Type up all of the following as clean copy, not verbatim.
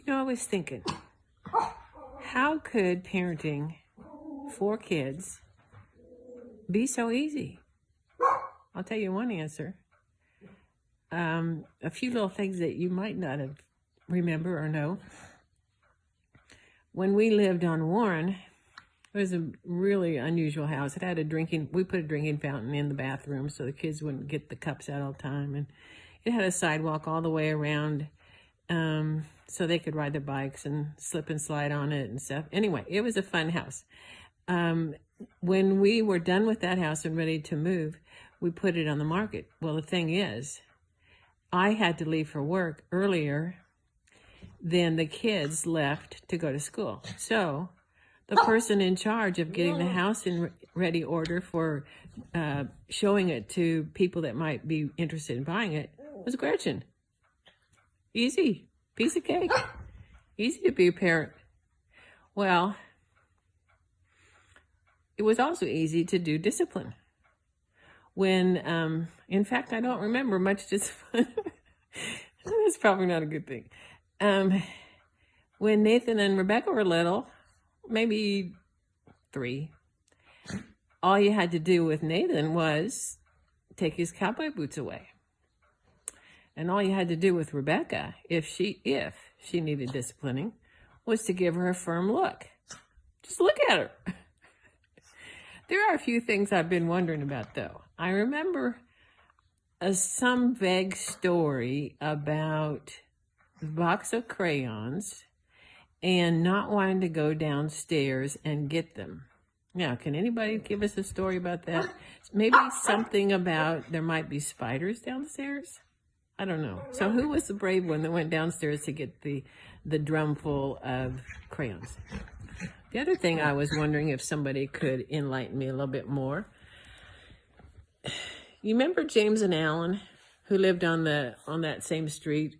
I was thinking, how could parenting 4 kids be so easy? I'll tell you one answer. A few little things that you might not have remember or know. When we lived on Warren, it was a really unusual house. It had we put a drinking fountain in the bathroom so the kids wouldn't get the cups out all the time. And it had a sidewalk all the way around so they could ride their bikes and slip and slide on it and stuff. Anyway, it was a fun house. When we were done with that house and ready to move, we put it on the market. Well, the thing is, I had to leave for work earlier than the kids left to go to school. So the person in charge of getting the house in ready order for showing it to people that might be interested in buying it was Gretchen. Easy. Piece of cake. Easy to be a parent. Well, it was also easy to do discipline. When, in fact, I don't remember much discipline. That's probably not a good thing. When Nathan and Rebecca were little, maybe 3, all you had to do with Nathan was take his cowboy boots away. And all you had to do with Rebecca, if she needed disciplining, was to give her a firm look. Just look at her. There are a few things I've been wondering about, though. I remember some vague story about a box of crayons and not wanting to go downstairs and get them. Now, can anybody give us a story about that? Maybe something about there might be spiders downstairs? I don't know. So who was the brave one that went downstairs to get the drum full of crayons? The other thing I was wondering if somebody could enlighten me a little bit more. You remember James and Alan, who lived on that same street?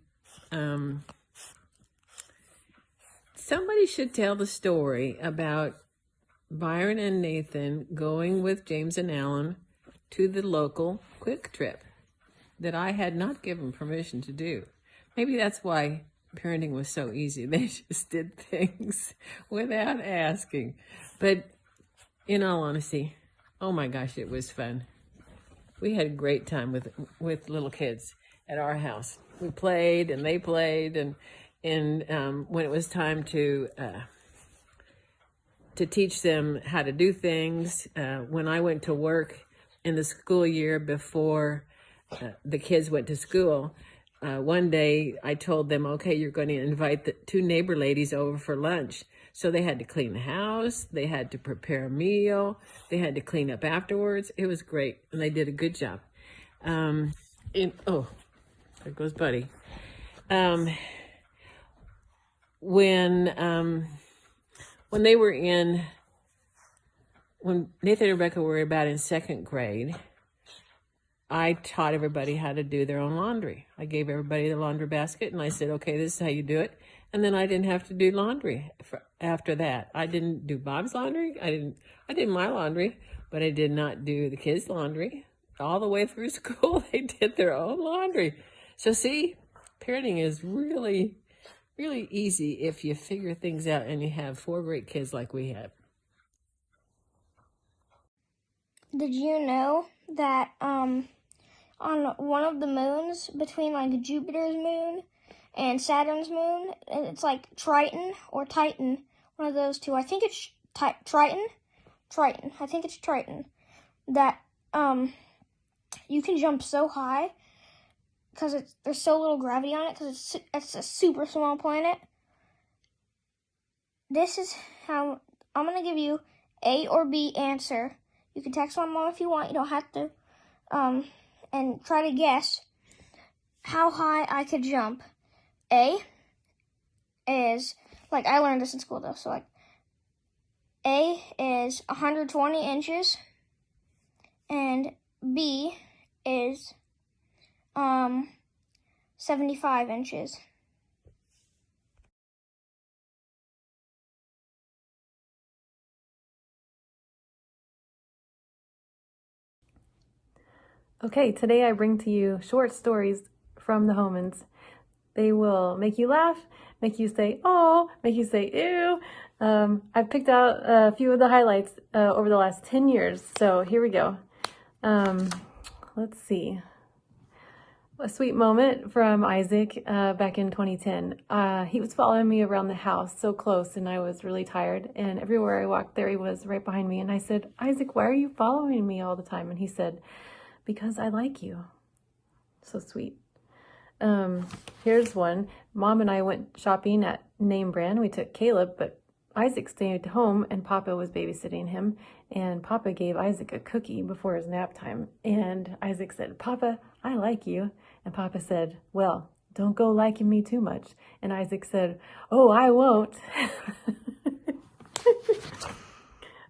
Somebody should tell the story about Byron and Nathan going with James and Alan to the local Quick Trip that I had not given permission to do. Maybe that's why parenting was so easy. They just did things without asking. But in all honesty, oh my gosh, it was fun. We had a great time with little kids at our house. We played and they played, and when it was time to teach them how to do things, when I went to work in the school year before the kids went to school, one day I told them, okay, you're going to invite the 2 neighbor ladies over for lunch. So they had to clean the house, they had to prepare a meal, they had to clean up afterwards. It was great, and they did a good job. Oh, there goes Buddy. When Nathan and Rebecca were about in 2nd grade, I taught everybody how to do their own laundry. I gave everybody the laundry basket, and I said, okay, this is how you do it. And then I didn't have to do laundry after that. I didn't do Bob's laundry. I did my laundry, but I did not do the kids' laundry. All the way through school, they did their own laundry. So see, parenting is really, really easy if you figure things out and you have 4 great kids like we have. Did you know that on one of the moons, between like Jupiter's moon and Saturn's moon, it's like Triton or Titan, one of those two. I think it's Triton. I think it's Triton. That you can jump so high because there's so little gravity on it because it's a super small planet. This is how I'm gonna give you A or B answer. You can text my mom if you want. You don't have to. And try to guess how high I could jump. A is, like, I learned this in school though, so like, A is 120 inches, and B is 75 inches. Okay, today I bring to you short stories from the Homans. They will make you laugh, make you say, oh, make you say, ew. I've picked out a few of the highlights over the last 10 years. So here we go. Let's see. A sweet moment from Isaac back in 2010. He was following me around the house so close, and I was really tired. And everywhere I walked, there he was right behind me. And I said, Isaac, why are you following me all the time? And he said, because I like you. So sweet. Here's one. Mom and I went shopping at Name Brand. We took Caleb, but Isaac stayed home and Papa was babysitting him. And Papa gave Isaac a cookie before his nap time. And Isaac said, Papa, I like you. And Papa said, well, don't go liking me too much. And Isaac said, oh, I won't.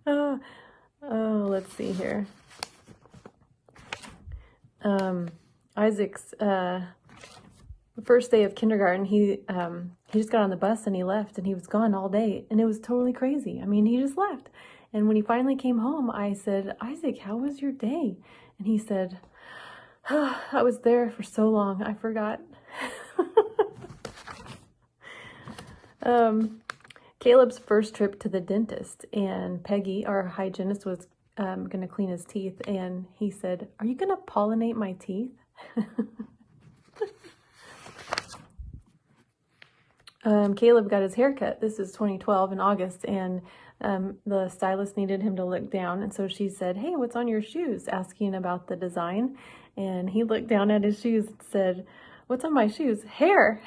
Oh, let's see here. Isaac's first day of kindergarten, he just got on the bus and he left, and he was gone all day, and it was totally crazy. I mean, he just left. And when he finally came home, I said, Isaac, how was your day? And he said, oh, I was there for so long, I forgot. Caleb's first trip to the dentist, and Peggy, our hygienist, was going to clean his teeth, and he said, are you going to pollinate my teeth? Caleb got his haircut. This is 2012 in August, and the stylist needed him to look down, and so she said, hey, what's on your shoes? Asking about the design, and he looked down at his shoes and said, what's on my shoes? Hair!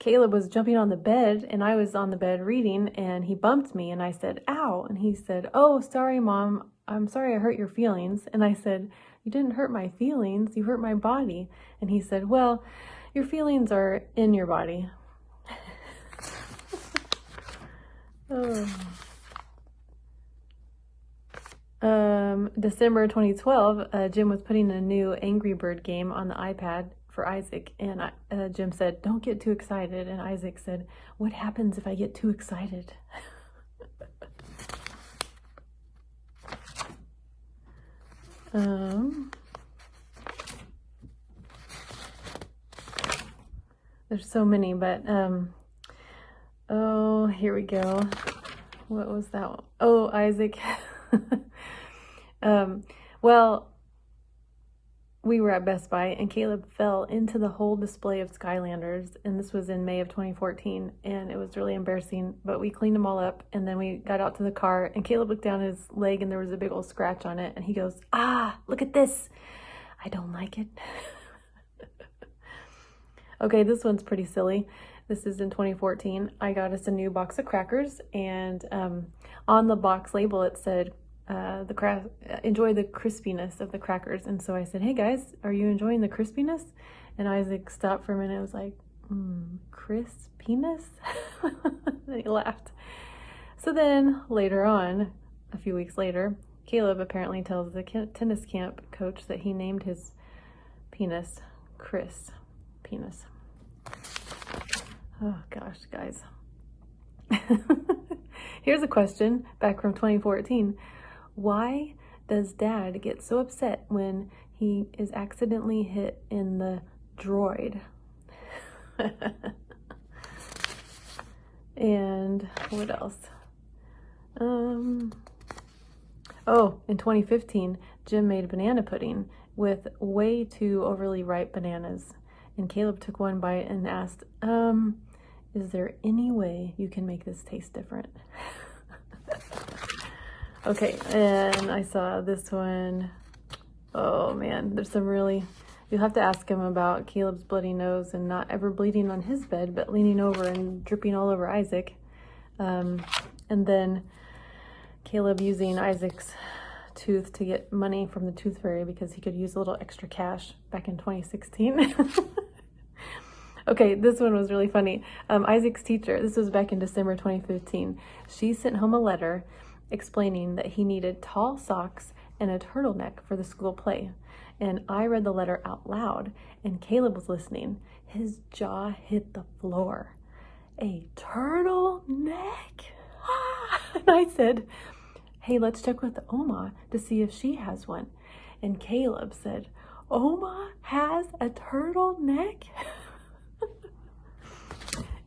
Caleb was jumping on the bed, and I was on the bed reading, and he bumped me, and I said, ow, and he said, oh, sorry, Mom, I'm sorry I hurt your feelings. And I said, you didn't hurt my feelings, you hurt my body. And he said, well, your feelings are in your body. December 2012, Jim was putting a new Angry Bird game on the iPad for Isaac, and Jim said, don't get too excited, and Isaac said, what happens if I get too excited? There's so many, but oh, here we go. What was that one? Oh, Isaac. Well, we were at Best Buy, and Caleb fell into the whole display of Skylanders, and this was in May of 2014, and it was really embarrassing, but we cleaned them all up, and then we got out to the car, and Caleb looked down his leg, and there was a big old scratch on it, and he goes, ah, look at this. I don't like it. Okay, this one's pretty silly. This is in 2014. I got us a new box of crackers, and on the box label it said, enjoy the crispiness of the crackers. And so I said, hey guys, are you enjoying the crispiness? And Isaac stopped for a minute and was like, crispiness? And he laughed. So then later on, a few weeks later, Caleb apparently tells the tennis camp coach that he named his penis Chris Penis. Oh gosh, guys. Here's a question back from 2014. Why does Dad get so upset when he is accidentally hit in the droid? And what else? Oh, in 2015, Jim made banana pudding with way too overly ripe bananas. And Caleb took one bite and asked, is there any way you can make this taste different? Okay, and I saw this one. Oh man, there's some really, you'll have to ask him about Caleb's bloody nose and not ever bleeding on his bed, but leaning over and dripping all over Isaac. And then Caleb using Isaac's tooth to get money from the tooth fairy because he could use a little extra cash back in 2016. Okay, this one was really funny. Isaac's teacher, this was back in December 2015, she sent home a letter explaining that he needed tall socks and a turtleneck for the school play. And I read the letter out loud, and Caleb was listening. His jaw hit the floor. A turtleneck? And I said, hey, let's check with Oma to see if she has one. And Caleb said, Oma has a turtleneck?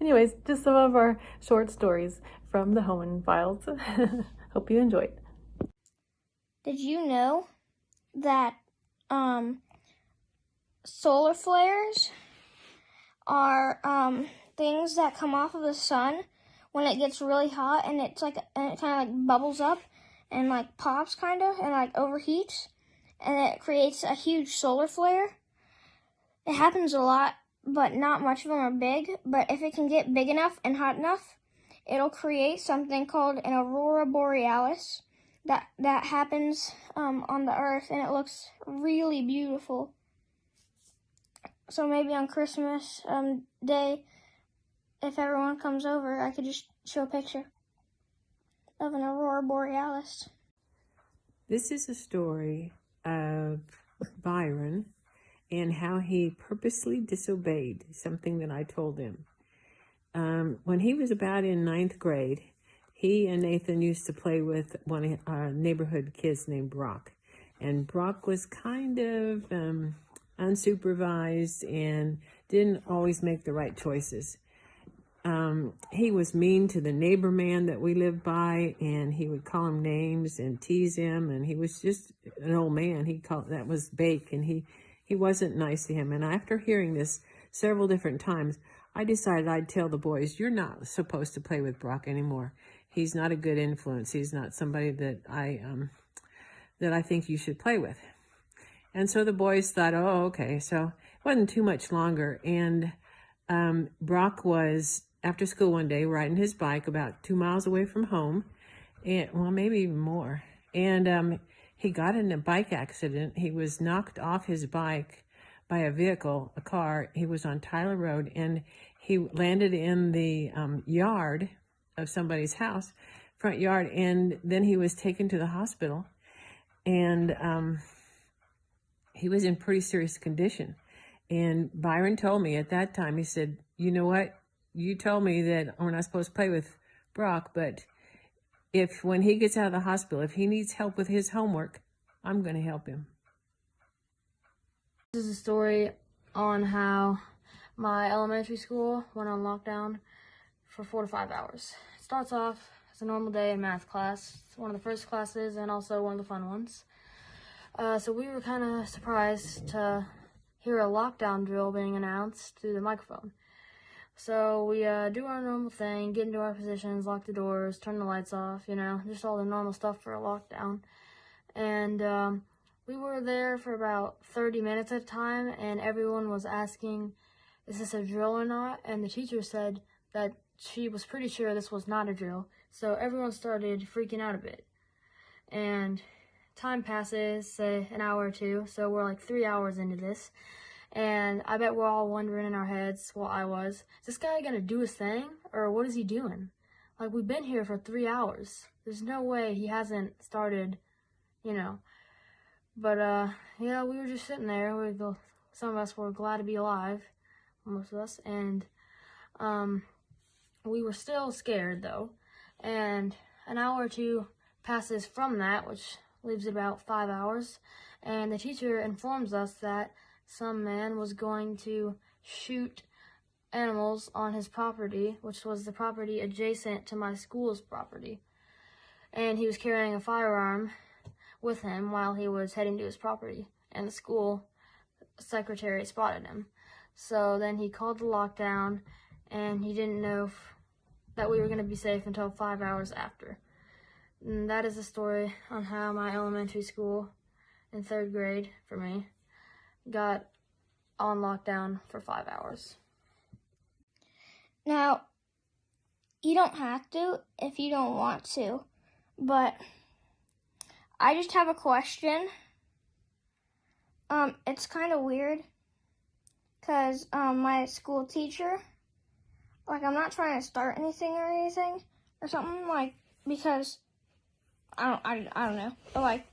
Anyways, just some of our short stories from the Hoenn Files. Hope you enjoyed. Did you know that solar flares are things that come off of the sun when it gets really hot, and it's like, and it kind of like bubbles up and like pops kind of and like overheats, and it creates a huge solar flare. It happens a lot, but not much of them are big. But if it can get big enough and hot enough, it'll create something called an aurora borealis that happens on the earth, and it looks really beautiful. So maybe on Christmas Day, if everyone comes over, I could just show a picture of an aurora borealis. This is a story of Byron and how he purposely disobeyed something that I told him. When he was about in 9th grade, he and Nathan used to play with one of our neighborhood kids named Brock. And Brock was kind of unsupervised and didn't always make the right choices. He was mean to the neighbor man that we lived by, and he would call him names and tease him, and he was just an old man. That was Bake, and he wasn't nice to him. And after hearing this several different times, I decided I'd tell the boys, you're not supposed to play with Brock anymore. He's not a good influence. He's not somebody that I think you should play with. And so the boys thought, oh, okay. So it wasn't too much longer. And Brock was, after school one day, riding his bike about 2 miles away from home. And, well, maybe even more. And he got in a bike accident. He was knocked off his bike by a vehicle, a car. He was on Tyler Road, and he landed in the yard of somebody's house, front yard, and then he was taken to the hospital. And he was in pretty serious condition. And Byron told me at that time, he said, you know what? You told me that we're not supposed to play with Brock, but when he gets out of the hospital, if he needs help with his homework, I'm going to help him. This is a story on how my elementary school went on lockdown for 4 to 5 hours. It starts off as a normal day in math class. It's one of the first classes and also one of the fun ones. So we were kind of surprised to hear a lockdown drill being announced through the microphone. So we do our normal thing, get into our positions, lock the doors, turn the lights off, just all the normal stuff for a lockdown. And we were there for about 30 minutes at a time, and everyone was asking, is this a drill or not? And the teacher said that she was pretty sure this was not a drill. So everyone started freaking out a bit. And time passes, say an hour or two, so we're like 3 hours into this. And I bet we're all wondering in our heads, well, I was, is this guy gonna do his thing? Or what is he doing? Like, we've been here for 3 hours. There's no way he hasn't started, But, yeah, we were just sitting there. Some of us were glad to be alive, most of us. And we were still scared, though. And an hour or two passes from that, which leaves about 5 hours. And the teacher informs us that some man was going to shoot animals on his property, which was the property adjacent to my school's property. And he was carrying a firearm with him while he was heading to his property, and the school secretary spotted him. So then he called the lockdown, and he didn't know that we were going to be safe until 5 hours after. And that is the story on how my elementary school in 3rd grade, for me, got on lockdown for 5 hours. Now, you don't have to if you don't want to, but I just have a question. It's kind of weird, because my school teacher, I'm not trying to start anything or something, because I don't know, but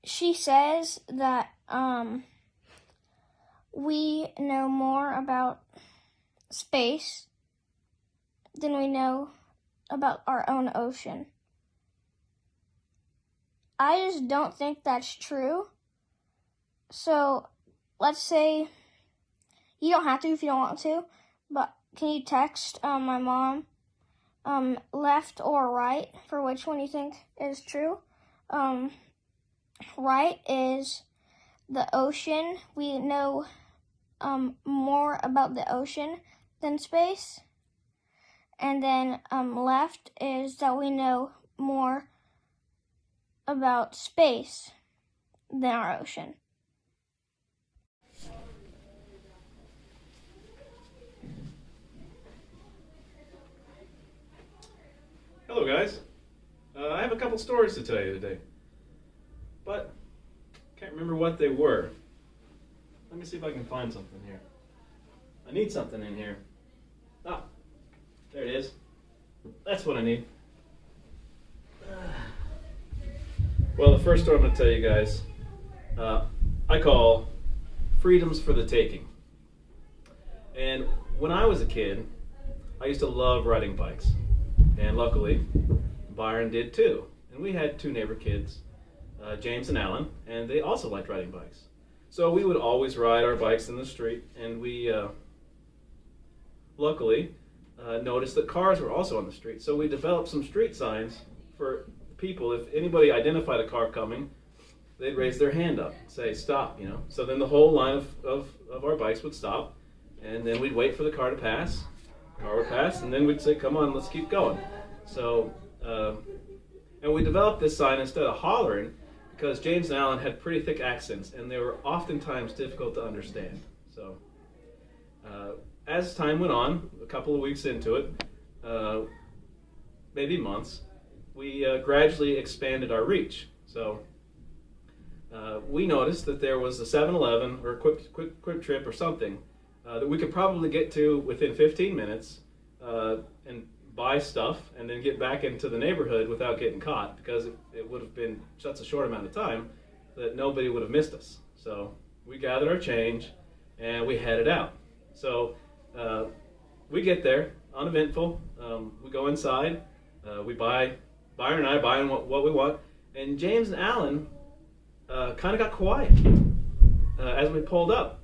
she says that we know more about space than we know about our own ocean. I just don't think that's true. So let's say you don't have to if you don't want to, but can you text my mom left or right for which one you think is true? Right is the ocean. We know more about the ocean than space. And then left is that we know more about space than our ocean. Hello guys, I have a couple stories to tell you today, but can't remember what they were. Let me see if I can find something here. I need something in here. Ah, there it is. That's what I need. Well, the first story I'm going to tell you guys, I call Freedoms for the Taking. And when I was a kid, I used to love riding bikes. And luckily, Byron did too. And we had two neighbor kids, James and Alan, and they also liked riding bikes. So we would always ride our bikes in the street, and we luckily noticed that cars were also on the street. So we developed some street signs for people. If anybody identified a car coming, they'd raise their hand up, say stop, you know. So then the whole line of our bikes would stop, and then we'd wait for the car to pass. Car would pass, and then we'd say, come on, let's keep going. So, and we developed this sign instead of hollering because James and Alan had pretty thick accents, and they were oftentimes difficult to understand. So, as time went on, a couple of weeks into it, maybe months, we gradually expanded our reach. So, we noticed that there was a 7-Eleven or a quick trip or something that we could probably get to within 15 minutes and buy stuff and then get back into the neighborhood without getting caught, because it would have been such a short amount of time that nobody would have missed us. So we gathered our change and we headed out. So we get there, uneventful. We go inside. Byron and I buy what we want. And James and Alan kind of got quiet as we pulled up.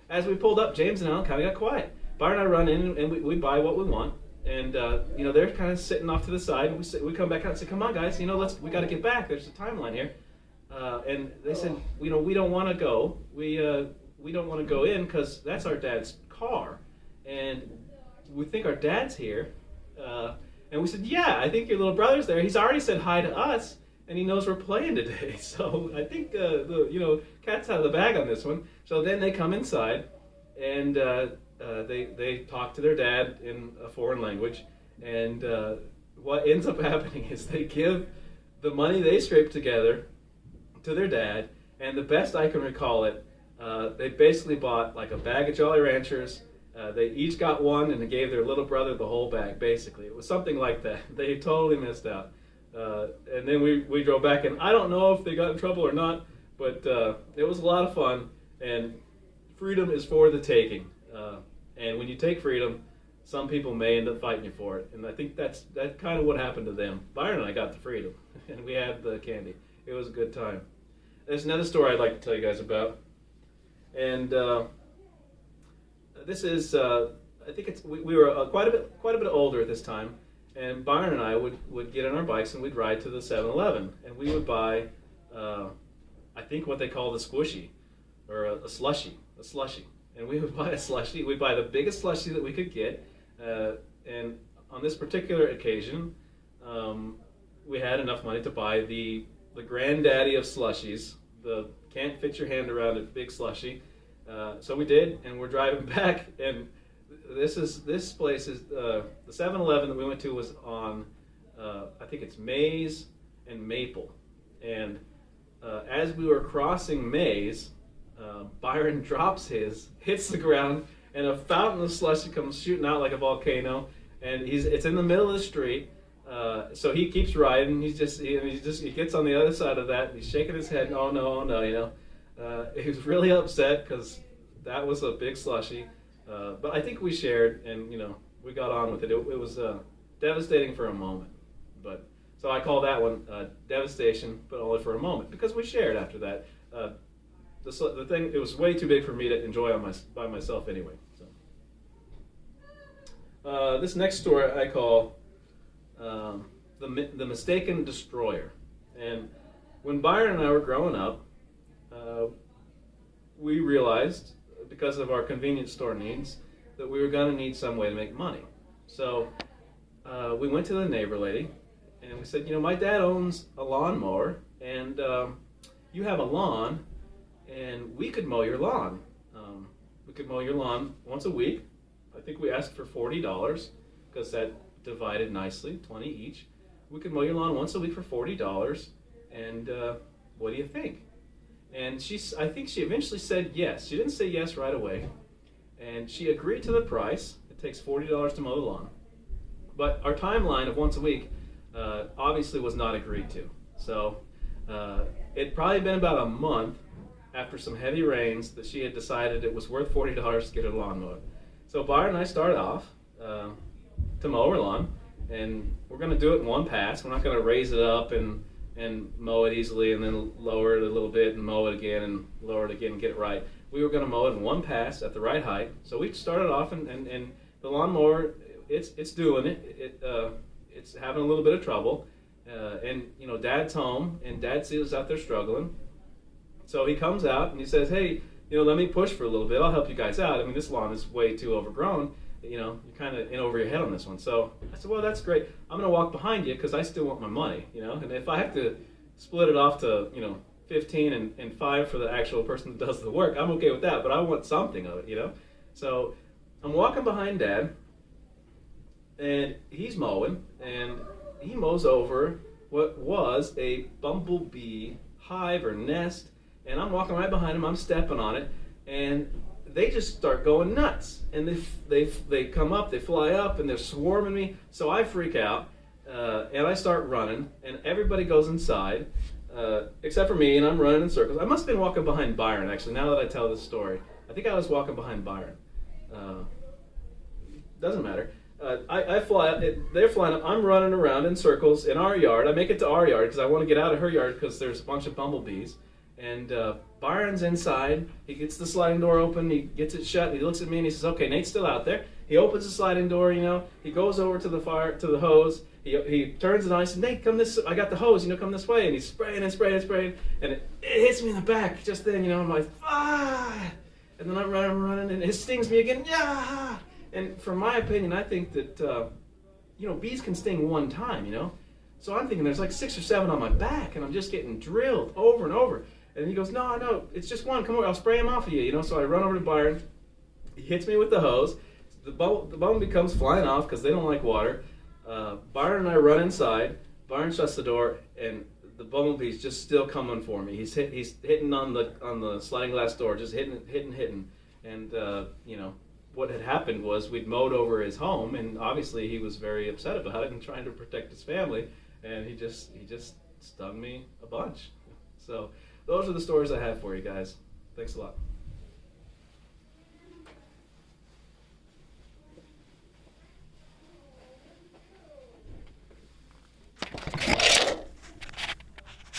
As we pulled up, James and Alan kind of got quiet. Byron and I run in and we buy what we want. And they're kind of sitting off to the side. And we come back out and say, "Come on, guys, we got to get back. There's a timeline here." And they said, we don't want to go. We don't want to go in because that's our dad's car, and we think our dad's here. And we said, "Yeah, I think your little brother's there. He's already said hi to us, and he knows we're playing today." So I think the cat's out of the bag on this one. So then they come inside, and they talk to their dad in a foreign language, and what ends up happening is they give the money they scraped together to their dad, and the best I can recall it, they basically bought like a bag of Jolly Ranchers. They each got one, and they gave their little brother the whole bag, basically. It was something like that. They totally missed out. And then we drove back, and I don't know if they got in trouble or not, but it was a lot of fun, and freedom is for the taking. And when you take freedom, some people may end up fighting you for it. And I think that's kind of what happened to them. Byron and I got the freedom, and we had the candy. It was a good time. There's another story I'd like to tell you guys about. And this is, I think we were quite a bit older at this time. And Byron and I would get on our bikes and we'd ride to the 7-Eleven. And we would buy, I think what they call the squishy, or a slushie. And we would buy a slushie. We'd buy the biggest slushie that we could get. And on this particular occasion, we had enough money to buy the granddaddy of slushies, the can't fit your hand around it big slushie. So we did, and we're driving back, and this place is the 7-Eleven that we went to was on I think it's Mays and Maple. And as we were crossing Mays, Byron drops hits the ground, and a fountain of slushie comes shooting out like a volcano, and it's in the middle of the street. So he keeps riding. He gets on the other side of that, and he's shaking his head. Oh no, he was really upset because that was a big slushie. But I think we shared, and we got on with it. It was devastating for a moment, but So I call that one devastation, but only for a moment, because we shared after that. The thing, it was way too big for me to enjoy by myself anyway. So this next story I call the Mistaken Destroyer. And when Byron and I were growing up, we realized, because of our convenience store needs, that we were going to need some way to make money. So we went to the neighbor lady, and we said, my dad owns a lawnmower, and you have a lawn, and we could mow your lawn. We could mow your lawn once a week. I think we asked for $40, because that divided nicely, 20 each. We could mow your lawn once a week for $40, and what do you think? And I think she eventually said yes. She didn't say yes right away, and she agreed to the price. It takes $40 to mow the lawn. But our timeline of once a week obviously was not agreed to. So it'd probably been about a month after some heavy rains that she had decided it was worth $40 to get her lawn mowed. So Byron and I started off to mow her lawn, and we're going to do it in one pass. We're not going to raise it up and mow it easily and then lower it a little bit and mow it again and lower it again and get it right. We were going to mow it in one pass at the right height. So we started off, and the lawnmower, it's doing it. It's having a little bit of trouble. And Dad's home, and Dad sees us out there struggling. So he comes out and he says, hey, let me push for a little bit. I'll help you guys out. I mean, this lawn is way too overgrown. You're kind of in over your head on this one. So I said, well, that's great. I'm going to walk behind you because I still want my money, And if I have to split it off to, 15 and 5 for the actual person that does the work, I'm okay with that. But I want something of it, So I'm walking behind Dad, and he's mowing, and he mows over what was a bumblebee hive or nest, and I'm walking right behind him. I'm stepping on it, and they just start going nuts, and they come up, they fly up, and they're swarming me. So I freak out, and I start running, and everybody goes inside, except for me, and I'm running in circles. I must have been walking behind Byron, actually, now that I tell this story. I think I was walking behind Byron. Doesn't matter. I fly up, they're flying up, I'm running around in circles in our yard. I make it to our yard because I want to get out of her yard because there's a bunch of bumblebees. And Byron's inside. He gets the sliding door open. He gets it shut. And he looks at me and he says, "Okay, Nate's still out there." He opens the sliding door. He goes over to the hose. He turns it on. He says, "Nate, come this. I got the hose. Come this way." And he's spraying and spraying and spraying. And it hits me in the back just then. I'm like, ah! And then I'm running, and it stings me again. Yeah! And from my opinion, I think that bees can sting one time. So I'm thinking there's like 6 or 7 on my back, and I'm just getting drilled over and over. And he goes, no, it's just one. Come over, I'll spray him off of you. So I run over to Byron. He hits me with the hose. The bumblebee comes flying off because they don't like water. Byron and I run inside. Byron shuts the door, and the bumblebee's just still coming for me. He's hitting on the sliding glass door, just hitting. And what had happened was we'd mowed over his home, and obviously he was very upset about it and trying to protect his family. And he just stung me a bunch. So those are the stories I have for you guys. Thanks a lot.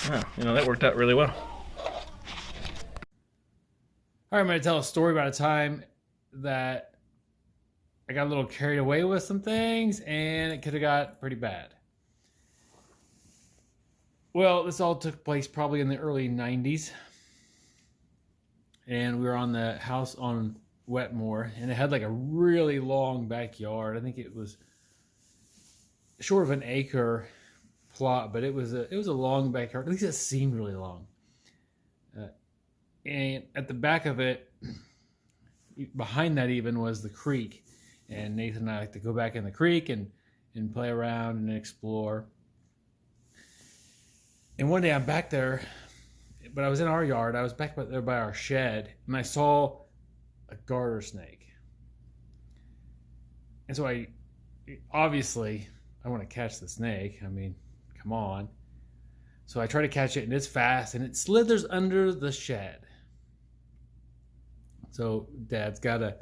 Wow, that worked out really well. All right, I'm going to tell a story about a time that I got a little carried away with some things, and it could have got pretty bad. Well, this all took place probably in the early 90s. And we were on the house on Wetmore, and it had like a really long backyard. I think it was short of an acre plot, but it was a long backyard. At least it seemed really long. And at the back of it, behind that even, was the creek. And Nathan and I like to go back in the creek and play around and explore. And one day I'm back there, but I was in our yard. I was back there by our shed, and I saw a garter snake. And so I want to catch the snake. I mean, come on. So I try to catch it, and it's fast, and it slithers under the shed. So Dad's got a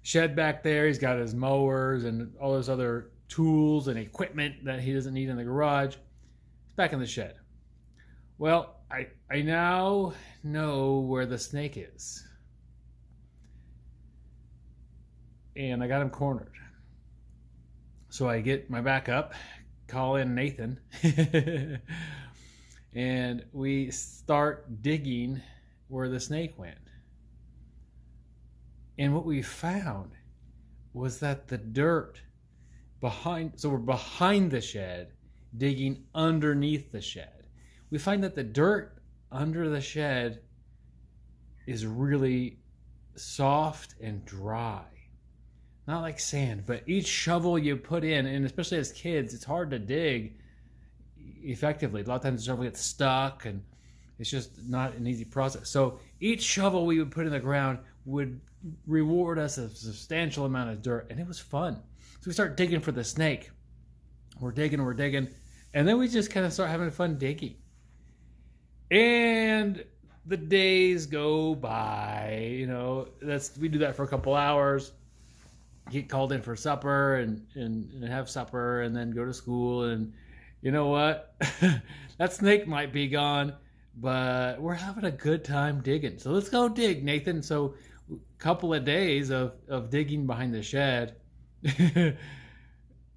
shed back there. He's got his mowers and all those other tools and equipment that he doesn't need in the garage. back in the shed. Well, I now know where the snake is. And I got him cornered. So I get my back up, call in Nathan, and we start digging where the snake went. And what we found was that the dirt so we're behind the shed, digging underneath the shed. We find that the dirt under the shed is really soft and dry. Not like sand, but each shovel you put in, and especially as kids, it's hard to dig effectively. A lot of times the shovel gets stuck and it's just not an easy process. So each shovel we would put in the ground would reward us a substantial amount of dirt, and it was fun. So we start digging for the snake. We're digging, and then we just kind of start having fun digging. And the days go by, we do that for a couple hours, get called in for supper and have supper, and then go to school. And you know what? That snake might be gone, but we're having a good time digging. So let's go dig, Nathan. So a couple of days of digging behind the shed,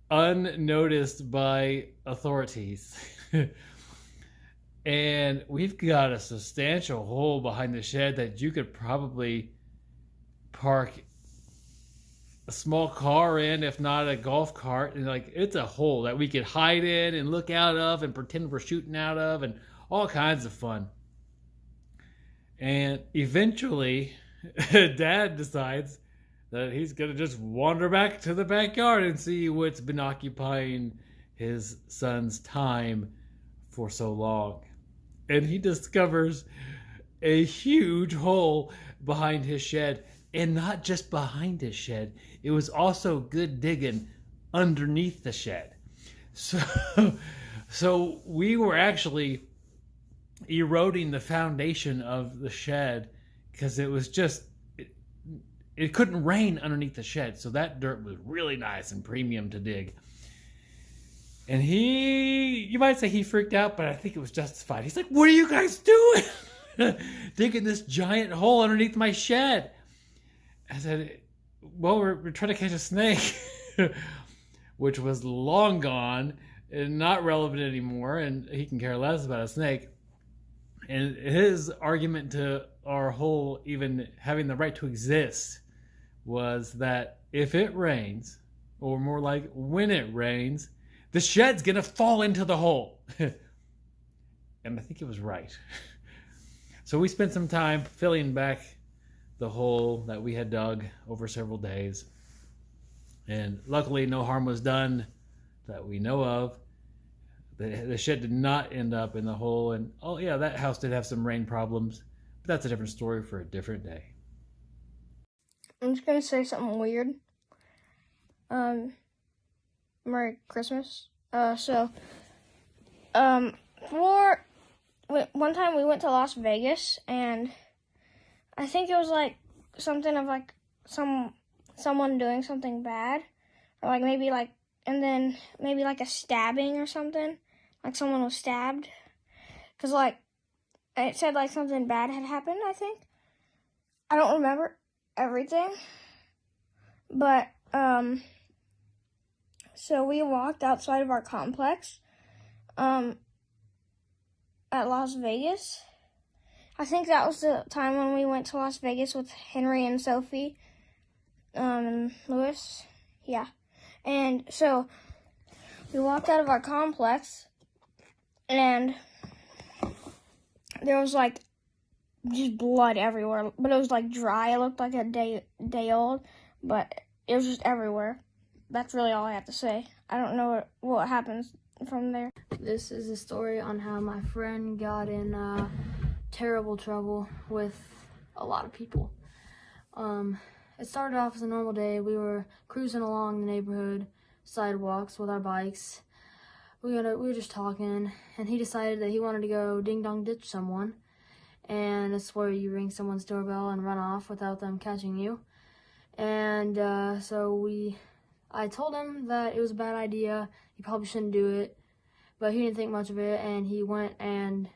unnoticed by authorities. And we've got a substantial hole behind the shed that you could probably park a small car in, if not a golf cart. And it's a hole that we could hide in and look out of and pretend we're shooting out of, and all kinds of fun. And eventually Dad decides that he's gonna just wander back to the backyard and see what's been occupying his son's time for so long. And he discovers a huge hole behind his shed. And not just behind his shed, it was also good digging underneath the shed. So we were actually eroding the foundation of the shed because it was just, it couldn't rain underneath the shed. So that dirt was really nice and premium to dig. And you might say he freaked out, but I think it was justified. He's like, "What are you guys doing? Digging this giant hole underneath my shed." I said, "Well, we're trying to catch a snake," which was long gone and not relevant anymore, and he can care less about a snake. And his argument to our hole even having the right to exist was that if it rains, or more like when it rains, the shed's gonna fall into the hole. And I think he was right. So we spent some time filling back the hole that we had dug over several days. And luckily no harm was done that we know of. The shed did not end up in the hole. And oh yeah, that house did have some rain problems, but that's a different story for a different day. I'm just gonna say something weird. Merry Christmas. One time we went to Las Vegas, and I think it was like something of like someone doing something bad, or maybe a stabbing or something, like someone was stabbed, because it said like something bad had happened. I think I don't remember everything, but so we walked outside of our complex at Las Vegas. I think that was the time when we went to Las Vegas with Henry and Sophie and Lewis. Yeah. And so we walked out of our complex, and there was just blood everywhere, but it was dry. It looked like a day old, but it was just everywhere. That's really all I have to say. I don't know what happens from there. This is a story on how my friend got in terrible trouble with a lot of people. It started off as a normal day. We were cruising along the neighborhood sidewalks with our bikes. We were just talking, and he decided that he wanted to go ding-dong ditch someone. And it's where you ring someone's doorbell and run off without them catching you. And I told him that it was a bad idea. He probably shouldn't do it. but he didn't think much of it, and he went and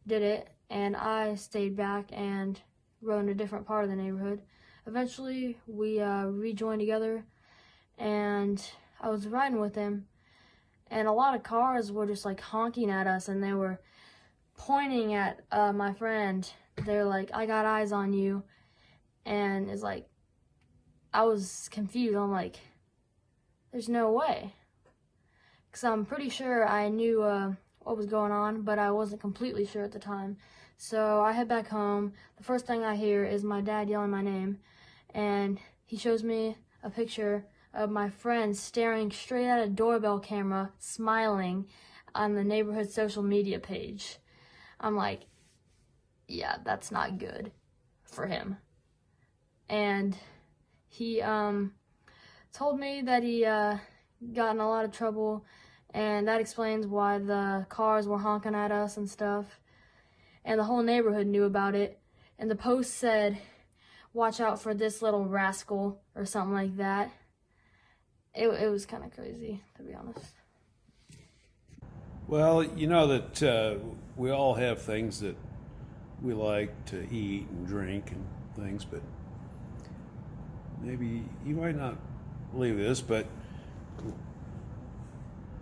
did it, and I stayed back and rode in a different part of the neighborhood. Eventually, we rejoined together, and I was riding with him, and a lot of cars were just like honking at us, and they were pointing at my friend. They're like, "I got eyes on you," and it's like, I was confused. I'm like, there's no way. Because I'm pretty sure I knew what was going on, but I wasn't completely sure at the time. So I head back home. The first thing I hear is my dad yelling my name, and he shows me a picture of my friend staring straight at a doorbell camera, smiling on the neighborhood social media page. I'm like, yeah, that's not good for him. And he told me that he got in a lot of trouble, and that explains why the cars were honking at us and stuff. And the whole neighborhood knew about it. And the post said, "Watch out for this little rascal," or something like that. It was kind of crazy, to be honest. Well, you know that we all have things that we like to eat and drink and things, but maybe you might not believe this, but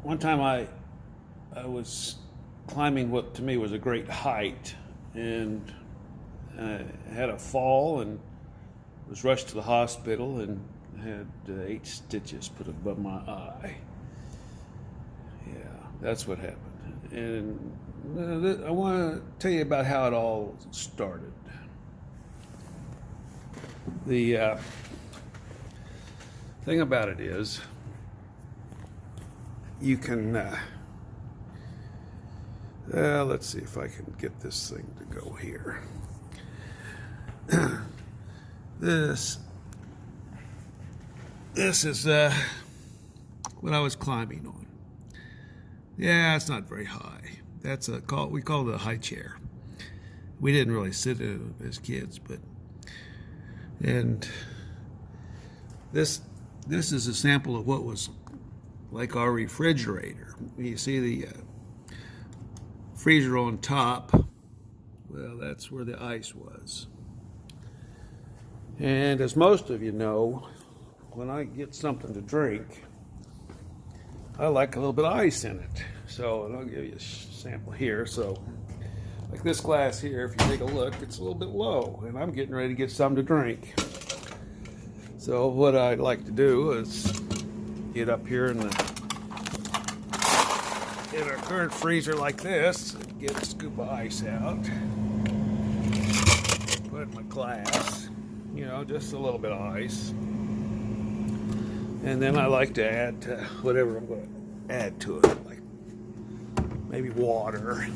one time I was climbing what to me was a great height, and had a fall and was rushed to the hospital and had 8 stitches put above my eye. Yeah, that's what happened. And I want to tell you about how it all started. The thing about it is, you can, let's see if I can get this thing to go here. This is what I was climbing on. Yeah, it's not very high. That's we call it a high chair. We didn't really sit in it as kids, and this is a sample of what was like our refrigerator. You see the freezer on top. Well, that's where the ice was. And as most of you know, when I get something to drink, I like a little bit of ice in it. So I'll give you a sample here. So like this glass here, if you take a look, it's a little bit low, and I'm getting ready to get something to drink. So what I'd like to do is get up here in our current freezer like this, get a scoop of ice out, put it in my glass, just a little bit of ice. And then I like to add whatever I'm going to add to it, like maybe water,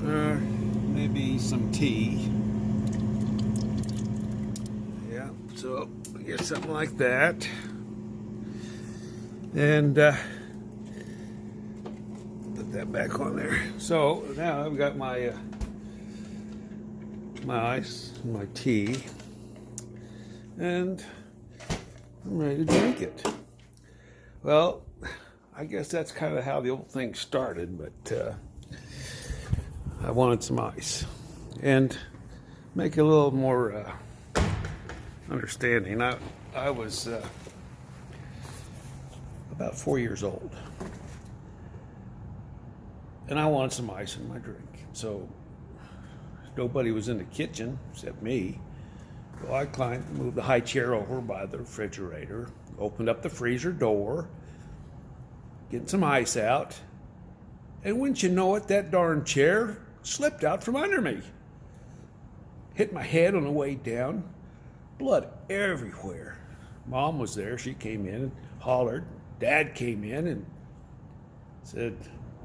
or maybe some tea. Yeah, so I get something like that. And put that back on there. So now I've got my ice, my tea, and I'm ready to drink it. Well, I guess that's kind of how the old thing started, but I wanted some ice. And make it a little more understanding, I was about 4 years old, and I wanted some ice in my drink. So nobody was in the kitchen except me. So I moved the high chair over by the refrigerator, opened up the freezer door, getting some ice out, and wouldn't you know it, that darn chair slipped out from under me. Hit my head on the way down, blood everywhere. Mom was there, she came in and hollered. Dad came in and said,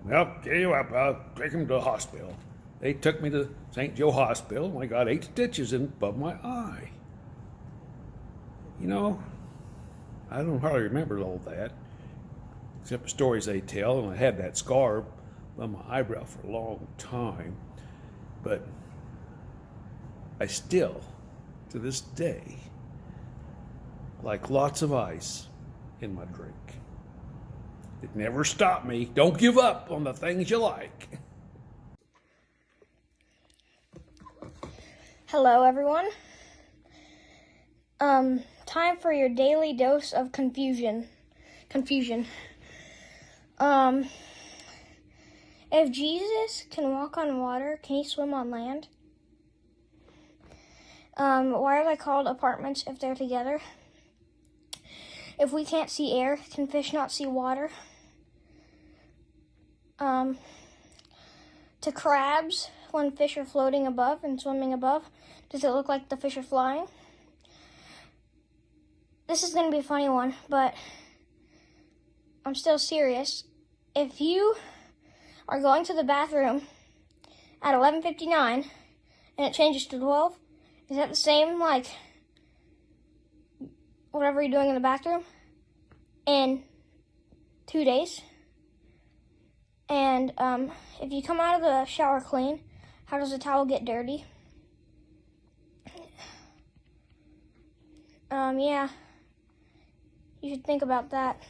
"Well, get you up, I'll take him to the hospital." They took me to St. Joe Hospital, and I got 8 stitches in above my eye. I don't hardly remember all that, except the stories they tell, and I had that scar on my eyebrow for a long time. But I still, to this day, like lots of ice in my drink. It never stopped me. Don't give up on the things you like. Hello, everyone. Time for your daily dose of confusion. If Jesus can walk on water, can he swim on land? Why are they called apartments if they're together? If we can't see air, can fish not see water? To crabs, when fish are floating above and swimming above, does it look like the fish are flying? This is going to be a funny one, but I'm still serious. If you are going to the bathroom at 11:59 and it changes to 12, is that the same like whatever you're doing in the bathroom in 2 days? And if you come out of the shower clean, how does the towel get dirty? Yeah. You should think about that.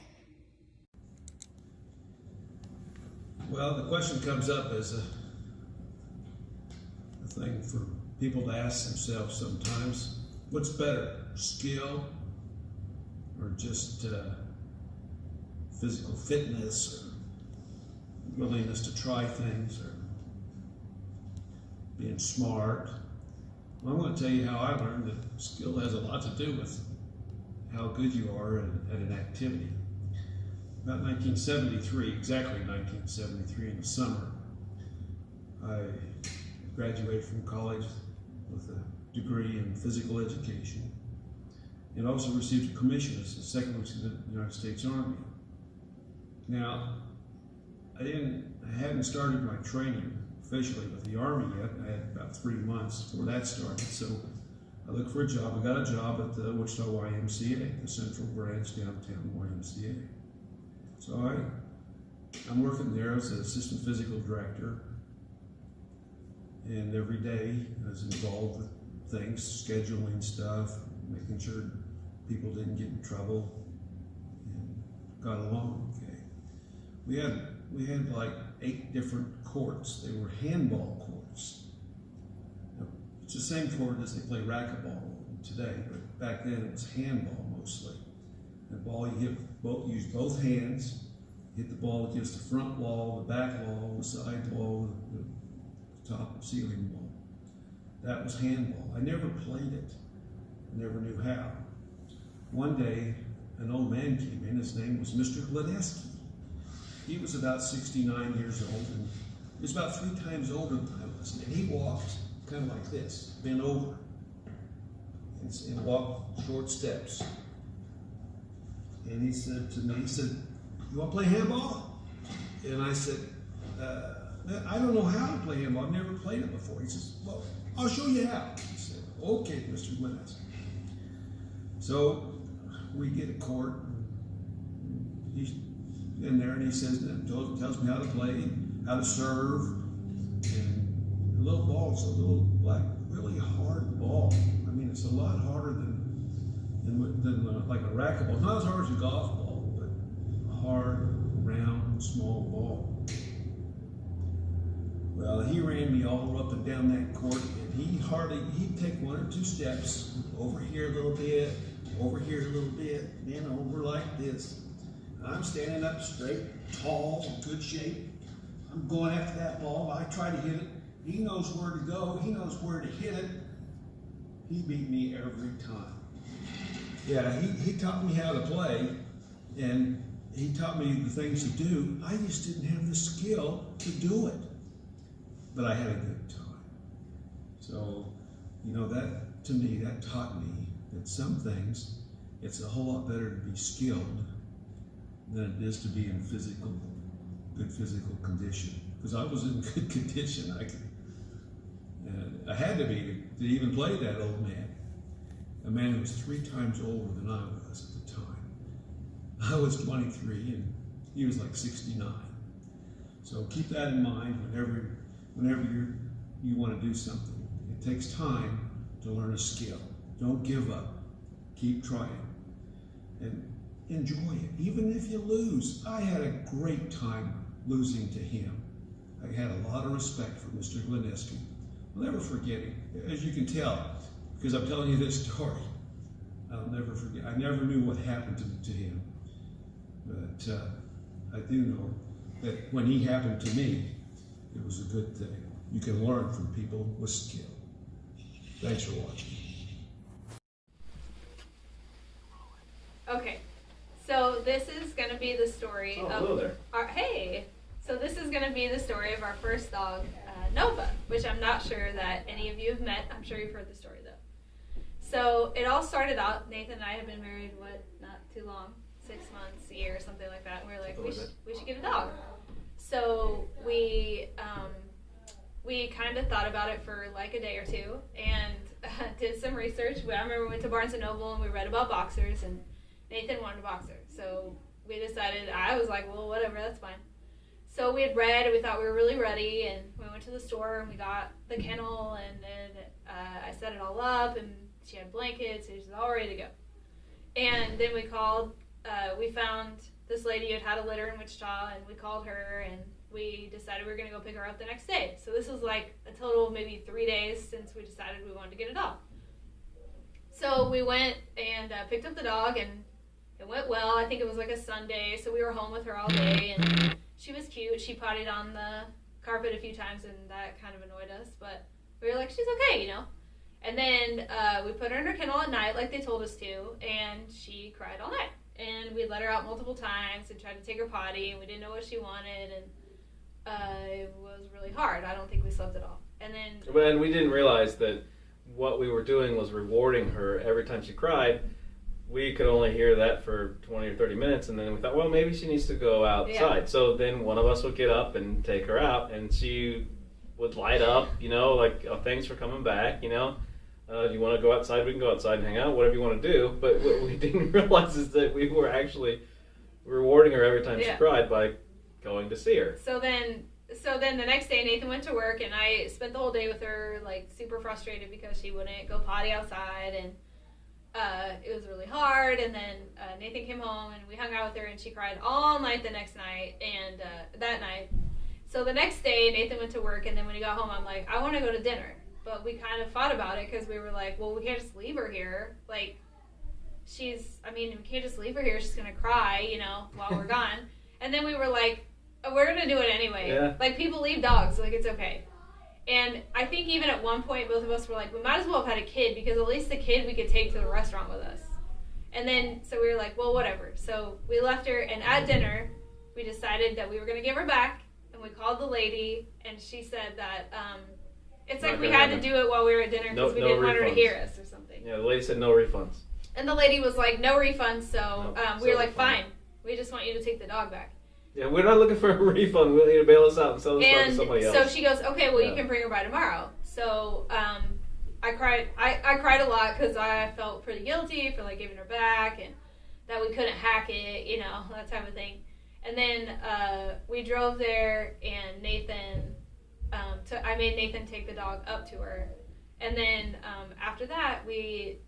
Well, the question comes up as a thing for people to ask themselves sometimes. What's better, skill or just physical fitness or willingness to try things or being smart? Well, I'm going to tell you how I learned that skill has a lot to do with how good you are at an activity. About 1973, exactly 1973 in the summer, I graduated from college with a degree in physical education and also received a commission as a second lieutenant in the United States Army. Now, I hadn't started my training officially with the Army yet. I had about 3 months before that started, so I looked for a job. I got a job at the Wichita YMCA, the Central Branch downtown YMCA. So I'm working there as an assistant physical director, and every day I was involved with things, scheduling stuff, making sure people didn't get in trouble, and got along okay. We had like 8 different courts. They were handball courts. Now, it's the same court as they play racquetball today, but back then it was handball mostly. The ball you use both hands, hit the ball against the front wall, the back wall, the side wall, the top ceiling wall. That was handball. I never played it. I never knew how. One day, an old man came in. His name was Mr. Gledeski. He was about 69 years old, and he was about 3 times older than I was. And he walked kind of like this, bent over, and walked short steps. And he said to me, "You want to play handball?" And I said, "I don't know how to play handball. I've never played it before." He says, "Well, I'll show you how." He said, "Okay, Mr. Gledeski." So we get a court. He's in there and he says, tells me how to play, how to serve. And the little ball is a little really hard ball. I mean, it's a lot harder than like a racquetball. It's not as hard as a golf ball, but a hard, round, small ball. Well, he ran me all up and down that court, and he'd take 1 or 2 steps, over here a little bit, over here a little bit, then over like this. I'm standing up straight, tall, in good shape. I'm going after that ball. I try to hit it. He knows where to go. He knows where to hit it. He beat me every time. Yeah, he taught me how to play, and he taught me the things to do. I just didn't have the skill to do it. But I had a good time. So, that to me, that taught me that some things, it's a whole lot better to be skilled than it is to be in good physical condition. Because I was in good condition. I had to be to even play that old man. A man who was 3 times older than I was at the time. I was 23 and he was like 69. So keep that in mind whenever you want to do something. It takes time to learn a skill. Don't give up. Keep trying. And enjoy it, even if you lose. I had a great time losing to him. I had a lot of respect for Mr. Gleniski. I'll never forget him. As you can tell, because I'm telling you this story, I'll never forget. I never knew what happened to him. But I do know that when he happened to me, it was a good thing. You can learn from people with skill. Thanks for watching. Okay, so this is going to be the story Oh, of hello there. hey. So this is going to be the story of our first dog, Nova, which I'm not sure that any of you have met. I'm sure you've heard the story though. So it all started out. Nathan and I have been married not too long, 6 months, a year, something like that. And we were like, we should get a dog. So we kind of thought about it for like a day or two and did some research. I remember we went to Barnes and Noble and we read about boxers, and Nathan wanted a boxer. So we decided, I was like, well, whatever, that's fine. So we had read and we thought we were really ready, and we went to the store and we got the kennel, and then I set it all up and she had blankets and she was all ready to go. And then we called, we found this lady who had a litter in Wichita, and we called her and we decided we were going to go pick her up the next day. So this was like a total of maybe 3 days since we decided we wanted to get a dog. So we went and picked up the dog, and it went well. I think it was like a Sunday, so we were home with her all day, and she was cute. She pottied on the carpet a few times, and that kind of annoyed us, but we were like, she's okay, you know. And then we put her in her kennel at night like they told us to, and she cried all night. And we let her out multiple times and tried to take her potty, and we didn't know what she wanted, and it was really hard. I don't think we slept at all. And then... And we didn't realize that what we were doing was rewarding her every time she cried. We could only hear that for 20 or 30 minutes, and then we thought, well, maybe she needs to go outside. Yeah. So then one of us would get up and take her out, and she would light up, you know, like, oh, thanks for coming back, you know. If you want to go outside, we can go outside and hang out, whatever you want to do. But what we didn't realize is that we were actually rewarding her every time she cried by going to see her. So then the next day, Nathan went to work, and I spent the whole day with her, like, super frustrated because she wouldn't go potty outside, and it was really hard. And then Nathan came home, and we hung out with her, and she cried all night the next night, and that night. So the next day, Nathan went to work, and then when he got home, I'm like, I want to go to dinner. But we kind of fought about it because we were like, well, we can't just leave her here. Like, we can't just leave her here. She's going to cry, you know, while we're gone. And then we were like, oh, we're going to do it anyway. Yeah. Like, people leave dogs. Like, it's okay. And I think even at one point, both of us were like, we might as well have had a kid, because at least the kid we could take to the restaurant with us. And then, so we were like, well, whatever. So we left her, and at dinner, we decided that we were going to give her back. And we called the lady, and she said that... it's like we had to do it while we were at dinner because we didn't want her to hear us or something. Yeah, the lady said no refunds. And the lady was like, no refunds, so we were like, fine. We just want you to take the dog back. Yeah, we're not looking for a refund. We'll need to bail us out and sell this dog to somebody else. So she goes, okay, well, you can bring her by tomorrow. So I cried a lot because I felt pretty guilty for, like, giving her back and that we couldn't hack it, you know, that type of thing. And then we drove there, and Nathan... I made Nathan take the dog up to her, and then after that we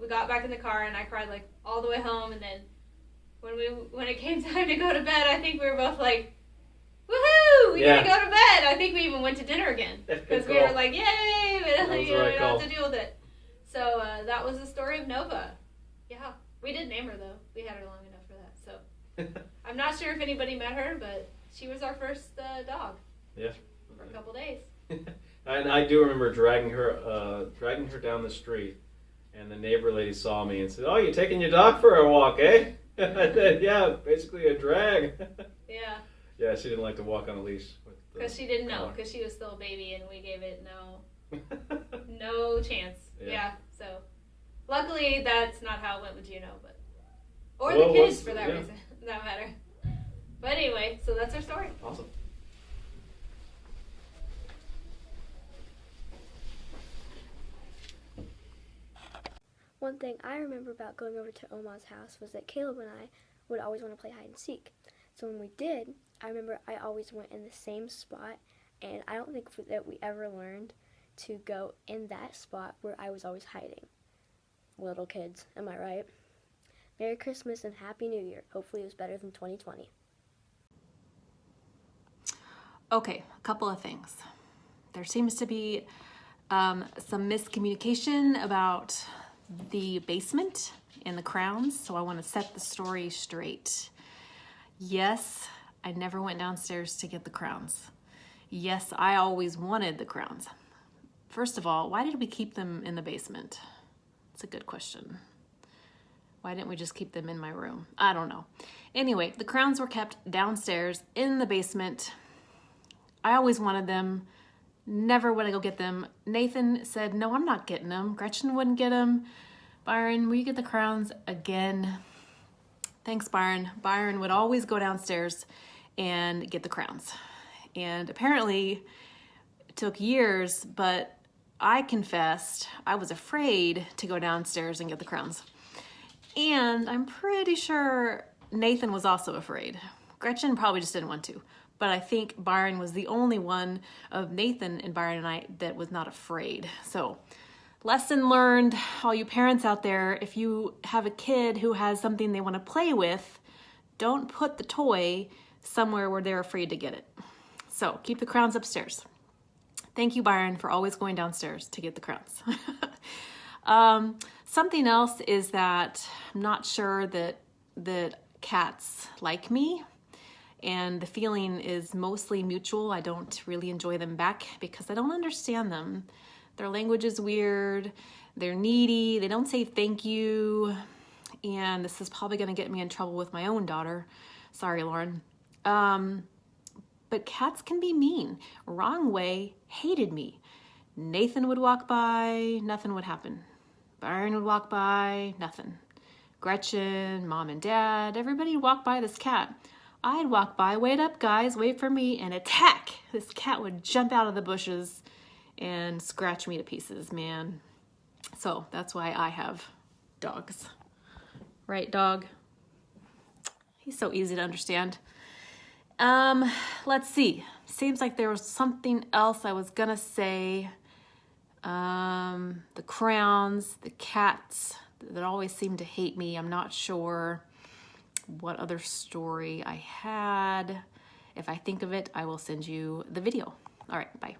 got back in the car, and I cried like all the way home. And then when it came time to go to bed, I think we were both like, "Woohoo! We gotta go to bed!" I think we even went to dinner again because we were like, "Yay! We don't have to deal with it." So that was the story of Nova. Yeah, we did name her though. We had her long enough for that. So I'm not sure if anybody met her, but she was our first dog. Yeah. For a couple days. And I do remember dragging her down the street, and the neighbor lady saw me and said, "Oh, you're taking your dog for a walk, eh?" I said, "Yeah, basically a drag." Yeah. Yeah, she didn't like to walk on a leash. Because she didn't know, because she was still a baby, and we gave it no chance. Yeah. So luckily that's not how it went with Juno, or the kids for that reason, that matter. But anyway, so that's our story. Awesome. One thing I remember about going over to Oma's house was that Caleb and I would always want to play hide and seek. So when we did, I remember I always went in the same spot, and I don't think that we ever learned to go in that spot where I was always hiding. Little kids, am I right? Merry Christmas and Happy New Year. Hopefully it was better than 2020. Okay, a couple of things. There seems to be some miscommunication about the basement and the crowns, so I want to set the story straight. Yes, I never went downstairs to get the crowns. Yes, I always wanted the crowns. First of all, why did we keep them in the basement? It's a good question. Why didn't we just keep them in my room? I don't know. Anyway, the crowns were kept downstairs in the basement. I always wanted them. Never would I go get them. Nathan said, no, I'm not getting them. Gretchen wouldn't get them. Byron, will you get the crowns again? Thanks, Byron. Byron would always go downstairs and get the crowns. And apparently it took years, but I confessed I was afraid to go downstairs and get the crowns. And I'm pretty sure Nathan was also afraid. Gretchen probably just didn't want to. But I think Byron was the only one of Nathan and Byron and I that was not afraid. So, lesson learned, all you parents out there, if you have a kid who has something they want to play with, don't put the toy somewhere where they're afraid to get it. So, keep the crowns upstairs. Thank you, Byron, for always going downstairs to get the crowns. Something else is that I'm not sure that cats like me. And the feeling is mostly mutual. I don't really enjoy them back because I don't understand them. Their language is weird. They're needy. They don't say thank you. And this is probably going to get me in trouble with my own daughter. Sorry, Lauren. But cats can be mean. Wrong way, hated me. Nathan would walk by, nothing would happen. Byron would walk by, nothing. Gretchen, mom and dad, everybody would walk by this cat. I'd walk by, wait up guys, wait for me, and attack. This cat would jump out of the bushes and scratch me to pieces, man. So that's why I have dogs. Right, dog? He's so easy to understand. Let's see. Seems like there was something else I was gonna say. The crowns, the cats that always seem to hate me. I'm not sure what other story I had. If I think of it, I will send you the video. All right, bye.